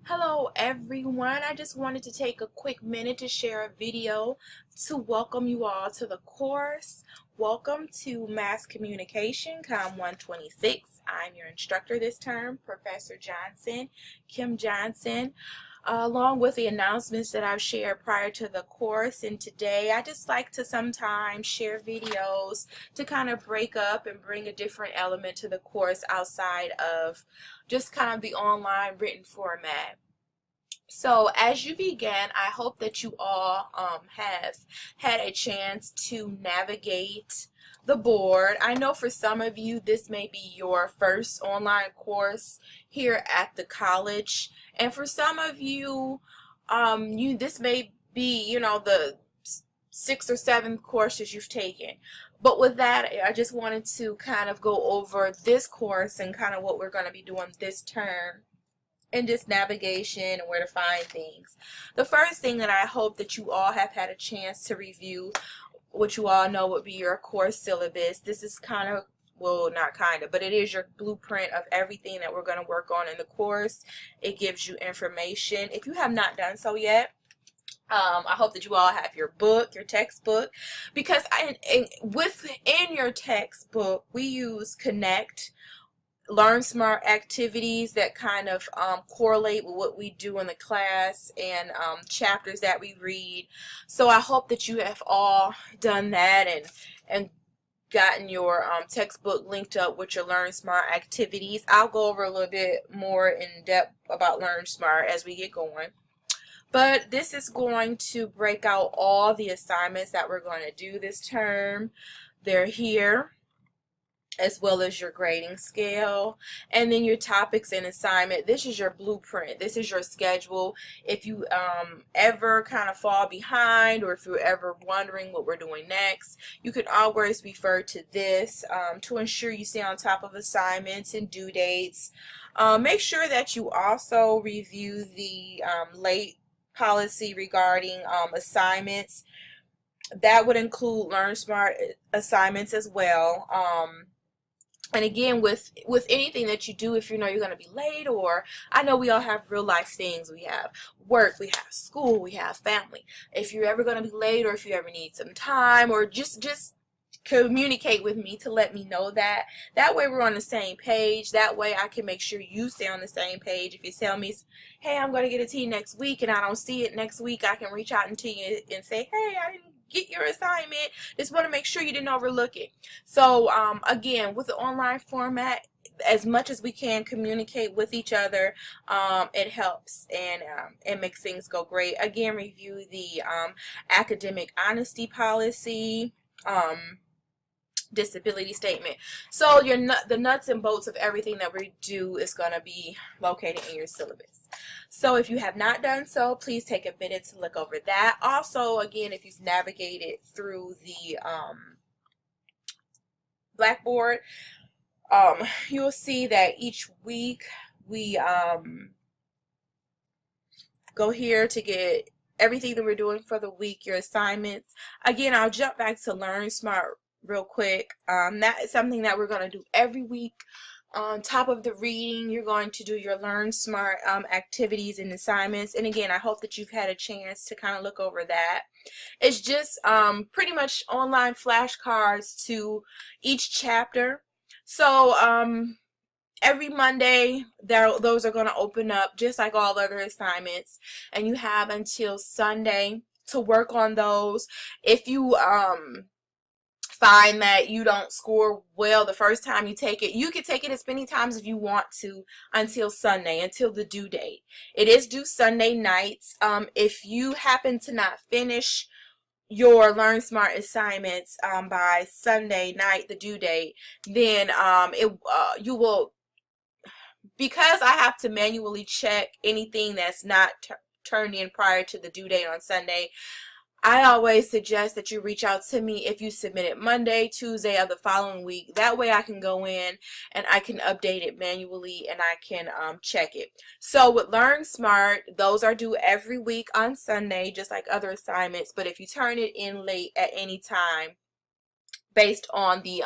Hello everyone. I just wanted to take a quick minute to share a video to welcome you all to the course. Welcome to Mass Communication, COM 126. I'm your instructor this term, Professor Johnson, Kim Johnson. Along with the announcements that I've shared prior to the course, and today I just like to sometimes share videos to kind of break up and bring a different element to the course outside of just kind of the online written format. So as you begin, I hope that you all have had a chance to navigate the board. I know for some of you this may be your first online course here at the college, and for some of you, this may be the sixth or seventh courses you've taken. But with that, I just wanted to kind of go over this course and kind of what we're going to be doing this term and just navigation and where to find things. The first thing that I hope that you all have had a chance to review, what you all know would be your course syllabus. This is kind of, well, not kind of, but it is your blueprint of everything that we're going to work on in the course. It gives you information. If you have not done so yet, I hope that you all have your book, your textbook, because within your textbook, we use Connect, Learn Smart activities that kind of correlate with what we do in the class, and chapters that we read. So I hope that you have all done that and gotten your textbook linked up with your Learn Smart activities. I'll go over a little bit more in depth about Learn Smart as we get going. But this is going to break out all the assignments that we're going to do this term. They're here, as well as your grading scale, and then your topics and assignment. This is your blueprint. This is your schedule. If you ever kind of fall behind, or if you're ever wondering what we're doing next, you can always refer to this to ensure you stay on top of assignments and due dates. Make sure that you also review the late policy regarding assignments. That would include Learn Smart assignments as well. And again, with anything that you do, if you know you're going to be late, or I know we all have real life things. We have work, we have school, we have family. If you're ever going to be late, or if you ever need some time, or just communicate with me to let me know that. That way we're on the same page. That way I can make sure you stay on the same page. If you tell me, hey, I'm going to get a T next week, and I don't see it next week, I can reach out to you and say, hey, I didn't get your assignment. Just want to make sure you didn't overlook it. So again, with the online format, as much as we can communicate with each other, it helps, and it makes things go great. Again, review the academic honesty policy, disability statement. So the nuts and bolts of everything that we do is going to be located in your syllabus. So if you have not done so, please take a minute to look over that. Also, again, if you've navigated through the Blackboard, you'll see that each week we go here to get everything that we're doing for the week, your assignments. Again, I'll jump back to Learn Smart real quick. That is something that we're going to do every week. On top of the reading, you're going to do your Learn Smart activities and assignments. And again, I hope that you've had a chance to kind of look over that. It's just pretty much online flashcards to each chapter. So every Monday, those are going to open up just like all other assignments, and you have until Sunday to work on those. If you find that you don't score well the first time you take it, you can take it as many times as you want to until Sunday, until the due date. It is due Sunday nights. If you happen to not finish your Learn Smart assignments by Sunday night, the due date, then you will, because I have to manually check anything that's not turned in prior to the due date on Sunday. I always suggest that you reach out to me if you submit it Monday, Tuesday of the following week. That way I can go in and I can update it manually, and I can check it. So with Learn Smart, those are due every week on Sunday, just like other assignments. But if you turn it in late at any time, based on the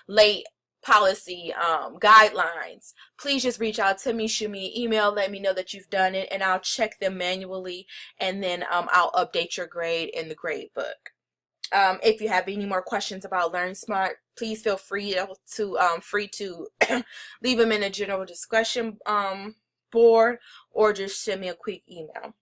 late policy guidelines, please just reach out to me, shoot me an email, let me know that you've done it, and I'll check them manually, and then I'll update your grade in the grade book. If you have any more questions about LearnSmart, please feel free to leave them in the general discussion board, or just send me a quick email.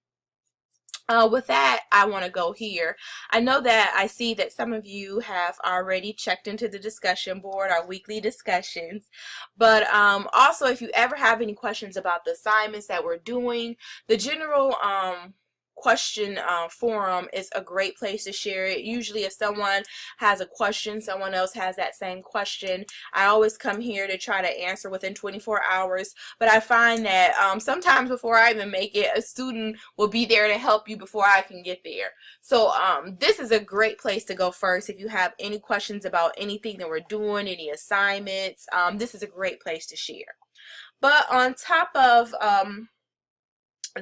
With that, I want to go here. I know that I see that some of you have already checked into the discussion board, our weekly discussions, but also if you ever have any questions about the assignments that we're doing, the general question forum is a great place to share it. Usually if someone has a question, someone else has that same question, I always come here to try to answer within 24 hours, but I find that sometimes before I even make it, a student will be there to help you before I can get there. So this is a great place to go first if you have any questions about anything that we're doing, any assignments. This is a great place to share. But on top of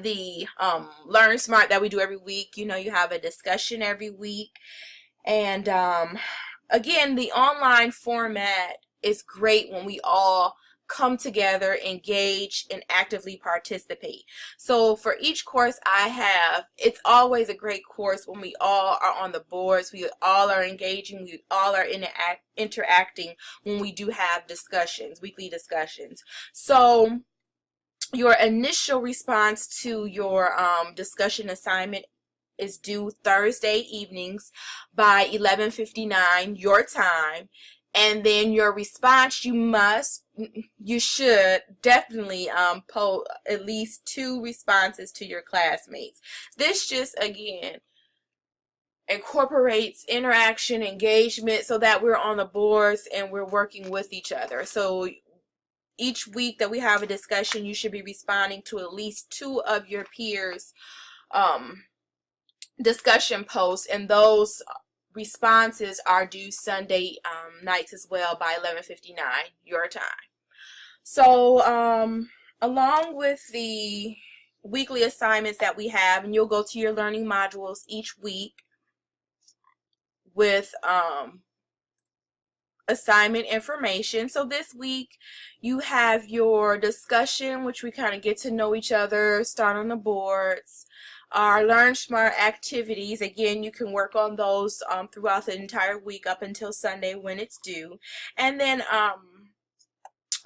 the LearnSmart that we do every week, you know, you have a discussion every week, and again, the online format is great when we all come together, engage, and actively participate. So for each course I have, it's always a great course when we all are on the boards, we all are engaging, we all are interacting when we do have discussions, weekly discussions. So your initial response to your discussion assignment is due Thursday evenings by 11:59 your time, and then your response, you should definitely post at least 2 responses to your classmates. This just again incorporates interaction, engagement, so that we're on the boards and we're working with each other. So each week that we have a discussion, you should be responding to at least 2 of your peers' discussion posts, and those responses are due Sunday nights as well by 11:59 your time. So along with the weekly assignments that we have, and you'll go to your learning modules each week with assignment information. So this week you have your discussion, which we kind of get to know each other, start on the boards. Our LearnSmart activities, again, you can work on those throughout the entire week up until Sunday when it's due. And then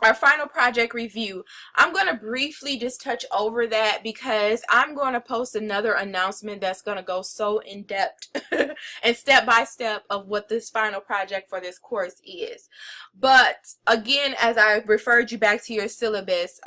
our final project review, I'm going to briefly just touch over that because I'm going to post another announcement that's going to go so in depth and step by step of what this final project for this course is. But again, as I referred you back to your syllabus,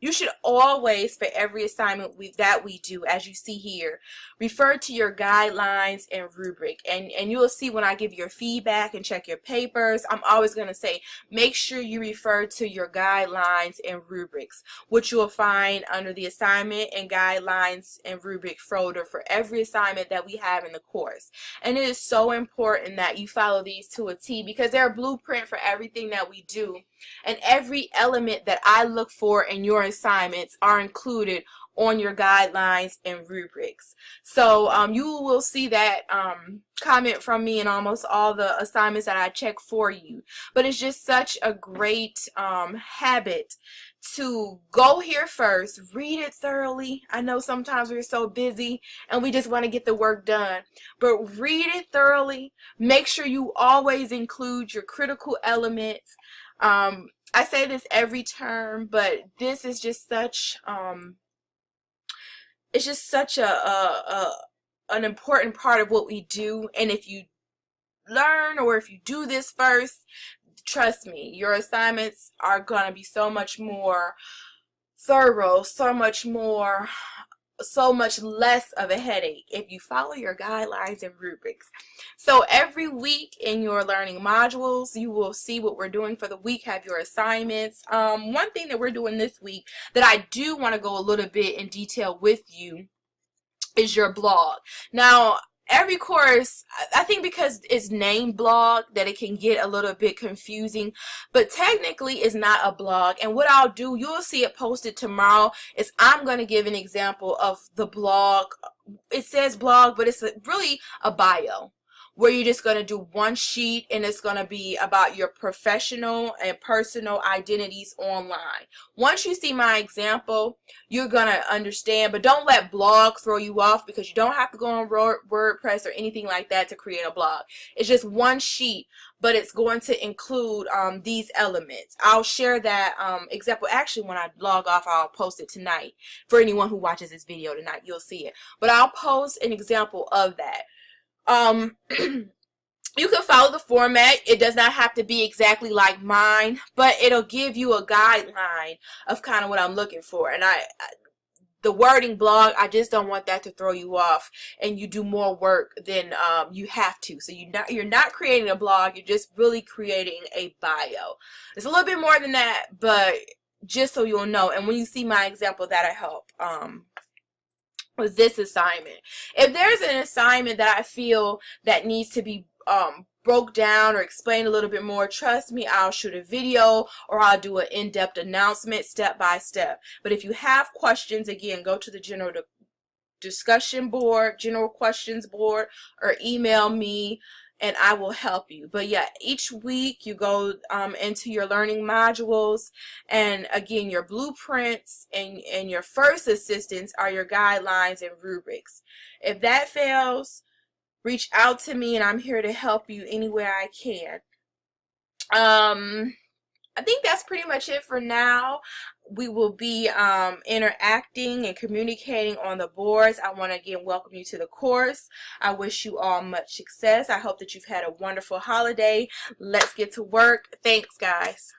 you should always, for every assignment that we do, as you see here, refer to your guidelines and rubric. And you will see when I give your feedback and check your papers, I'm always going to say, make sure you refer to your guidelines and rubrics, which you will find under the assignment and guidelines and rubric folder for every assignment that we have in the course. And it is so important that you follow these to a T, because they're a blueprint for everything that we do. And every element that I look for in your assignments are included on your guidelines and rubrics. So you will see that comment from me in almost all the assignments that I check for you. But it's just such a great habit to go here first, read it thoroughly. I know sometimes we're so busy and we just want to get the work done, but read it thoroughly. Make sure you always include your critical elements. I say this every term, but this is just such it's just such an important part of what we do. And if you learn, or if you do this first, trust me, your assignments are going to be so much more thorough, so much less of a headache if you follow your guidelines and rubrics. So every week in your learning modules, you will see what we're doing for the week, have your assignments. One thing that we're doing this week that I do want to go a little bit in detail with you is your blog. Now, every course, I think because it's named blog, that it can get a little bit confusing, but technically it's not a blog. And what I'll do, you'll see it posted tomorrow, is I'm going to give an example of the blog. It says blog, but it's really a bio. where you're just going to do one sheet, and it's going to be about your professional and personal identities online. Once you see my example, you're going to understand, but don't let blog throw you off, because you don't have to go on WordPress or anything like that to create a blog. It's just one sheet, but it's going to include these elements. I'll share that example. Actually, when I log off, I'll post it tonight. For anyone who watches this video tonight, you'll see it. But I'll post an example of that. You can follow the format. It does not have to be exactly like mine, but it'll give you a guideline of kind of what I'm looking for. And the wording blog, I just don't want that to throw you off and you do more work than you have to. So you're not creating a blog, you're just really creating a bio. It's a little bit more than that, but just so you'll know. And when you see my example, that'll help with this assignment. If there's an assignment that I feel that needs to be broke down or explained a little bit more, trust me, I'll shoot a video or I'll do an in-depth announcement step by step. But if you have questions, again, go to the general discussion board, general questions board, or email me and I will help you. But yeah, each week you go into your learning modules, and again, your blueprints and your first assistance are your guidelines and rubrics. If that fails, reach out to me and I'm here to help you any way I can. I think that's pretty much it for now. We will be interacting and communicating on the boards. I want to again welcome you to the course. I wish you all much success. I hope that you've had a wonderful holiday. Let's get to work. Thanks, guys.